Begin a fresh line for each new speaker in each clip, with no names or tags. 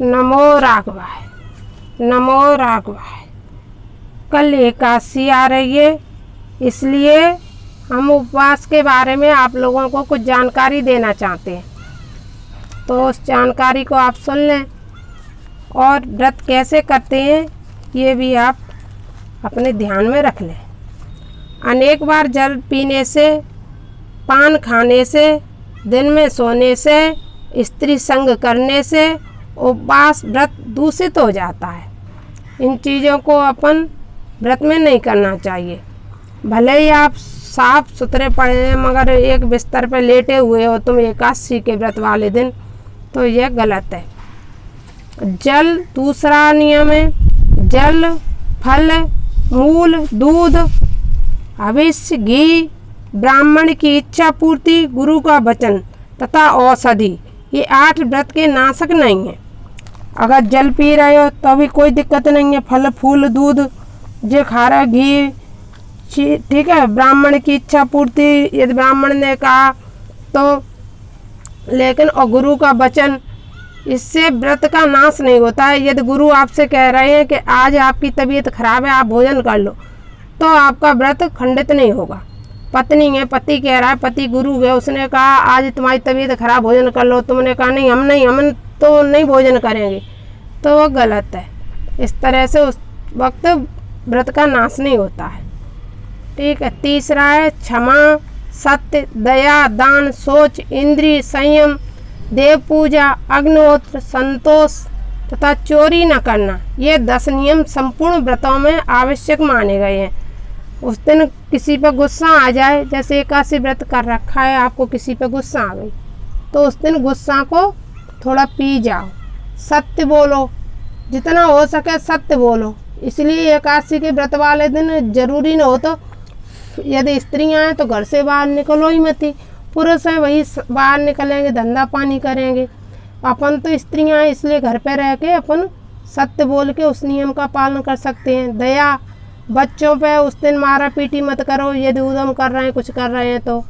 नमो राघवाय, नमो राघवाय। कल एकादशी आ रही है, इसलिए हम उपवास के बारे में आप लोगों को कुछ जानकारी देना चाहते हैं, तो उस जानकारी को आप सुन लें। और व्रत कैसे करते हैं ये भी आप अपने ध्यान में रख लें। अनेक बार जल पीने से, पान खाने से, दिन में सोने से, स्त्री संग करने से उपवास व्रत दूषित हो जाता है। इन चीज़ों को अपन व्रत में नहीं करना चाहिए। भले ही आप साफ सुथरे पड़े हैं, मगर एक बिस्तर पर लेटे हुए हो तुम एकादशी के व्रत वाले दिन, तो यह गलत है। जल, दूसरा नियम है, जल, फल, मूल, दूध, हविष्य, घी, ब्राह्मण की इच्छा पूर्ति, गुरु का वचन तथा औषधि, ये 8 व्रत के नाशक नहीं है। अगर जल पी रहे हो तो भी कोई दिक्कत नहीं है, फल फूल दूध जो खा रहे, घी, ठीक है। ब्राह्मण की इच्छा पूर्ति यदि ब्राह्मण ने कहा तो, लेकिन और गुरु का वचन, इससे व्रत का नाश नहीं होता है। यदि गुरु आपसे कह रहे हैं कि आज आपकी तबीयत खराब है, आप भोजन कर लो, तो आपका व्रत खंडित नहीं होगा। पत्नी है, पति कह रहा है, पति गुरु है, उसने कहा आज तुम्हारी तबीयत खराब, भोजन कर लो, तुमने कहा नहीं हम तो नहीं भोजन करेंगे, तो वो गलत है। इस तरह से उस वक्त व्रत का नाश नहीं होता है, ठीक है। तीसरा है क्षमा, सत्य, दया, दान, सोच, इंद्रिय संयम, देव पूजा, अग्निहोत्र, संतोष तथा चोरी न करना। ये 10 नियम संपूर्ण व्रतों में आवश्यक माने गए हैं। उस दिन किसी पर गुस्सा आ जाए, जैसे एकादशी व्रत कर रखा है, आपको किसी पर गुस्सा आ गई, तो उस दिन गुस्सा को थोड़ा पी जाओ, सत्य बोलो, जितना हो सके सत्य बोलो। इसलिए एकादशी के व्रत वाले दिन जरूरी न हो तो यदि स्त्रियां हैं तो घर से बाहर निकलो ही मत, पुरुष हैं वही बाहर निकलेंगे, धंधा पानी करेंगे। अपन तो स्त्रियां हैं, इसलिए घर पे रह के अपन सत्य बोल के उस नियम का पालन कर सकते हैं। दया, बच्चों पे उस दिन मारा पीटी मत करो, यदि उद्यम कर रहे हैं, कुछ कर रहे हैं तो,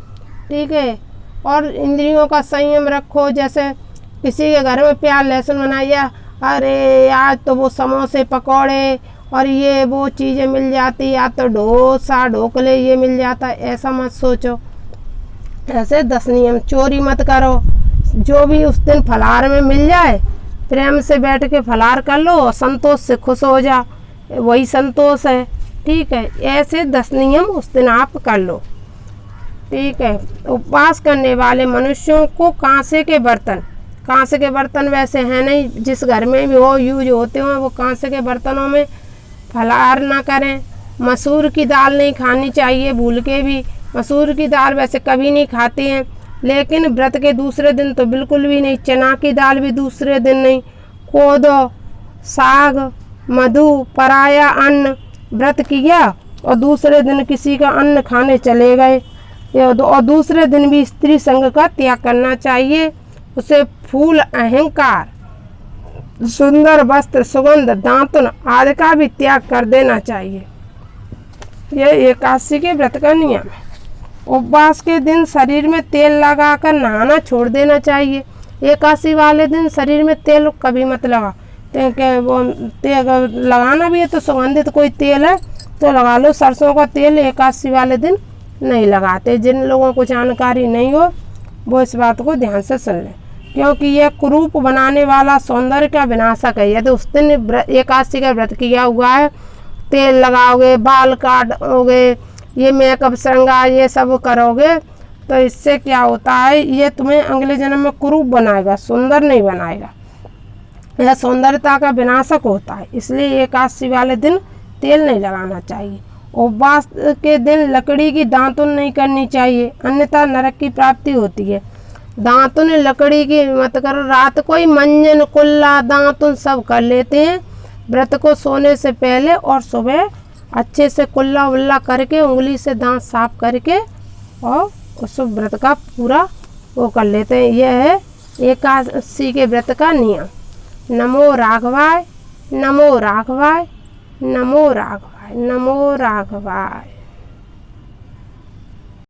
ठीक है। और इंद्रियों का संयम रखो, जैसे किसी के घर में प्याज लहसुन बनाया, अरे आज तो वो समोसे पकौड़े और ये वो चीज़ें मिल जाती, या तो डोसा ढोकले ये मिल जाता, ऐसा मत सोचो। ऐसे 10 नियम। चोरी मत करो, जो भी उस दिन फलाहार में मिल जाए प्रेम से बैठ के फलाहार कर लो और संतोष से खुश हो जा, वही संतोष है, ठीक है। ऐसे 10 नियम उस दिन आप कर लो, ठीक है। उपवास करने वाले मनुष्यों को कांसे के बर्तन वैसे हैं नहीं, जिस घर में भी हो यूज होते हो वो कांसे के बर्तनों में फलाहार ना करें। मसूर की दाल नहीं खानी चाहिए, भूल के भी। मसूर की दाल वैसे कभी नहीं खाते हैं, लेकिन व्रत के दूसरे दिन तो बिल्कुल भी नहीं। चना की दाल भी दूसरे दिन नहीं। कोदो, साग, मधु, पराया अन्न व्रत किया और दूसरे दिन किसी का अन्न खाने चले गए, और दूसरे दिन भी स्त्री संग का त्याग करना चाहिए। उसे फूल, अहंकार, सुंदर वस्त्र, सुगंध, दांतन आदि का भी त्याग कर देना चाहिए। यह एकादशी के व्रत का नियम है। उपवास के दिन शरीर में तेल लगाकर नहाना छोड़ देना चाहिए। एकादशी वाले दिन शरीर में तेल कभी मत लगा, वो तेल लगाना भी है तो सुगंधित कोई तेल है तो लगा लो। सरसों का तेल एकादशी वाले दिन नहीं लगाते। जिन लोगों को जानकारी नहीं हो वो इस बात को ध्यान से सुन लें, क्योंकि यह कुरूप बनाने वाला, सौंदर्य का विनाशक है। यदि उस दिन एकादशी का व्रत किया हुआ है, तेल लगाओगे, बाल काटोगे, ये मेकअप श्रृंगार ये सब करोगे, तो इससे क्या होता है, ये तुम्हें अगले जन्म में कुरूप बनाएगा, सुंदर नहीं बनाएगा। यह सौंदर्यता का विनाशक होता है, इसलिए एकादशी वाले दिन तेल नहीं लगाना चाहिए। उपवास के दिन लकड़ी की दातुन नहीं करनी चाहिए, अन्यथा नरक की प्राप्ति होती है। दातुन लकड़ी की मत करो। रात को ही मंजन, कुल्ला, दातुन सब कर लेते हैं व्रत को सोने से पहले, और सुबह अच्छे से कुल्ला उल्ला करके उंगली से दांत साफ करके और उस व्रत का पूरा वो कर लेते हैं। यह है एकादशी के व्रत का नियम। नमो राघवाय, नमो राघवाय, नमो राघवाय, नमो राघवाय।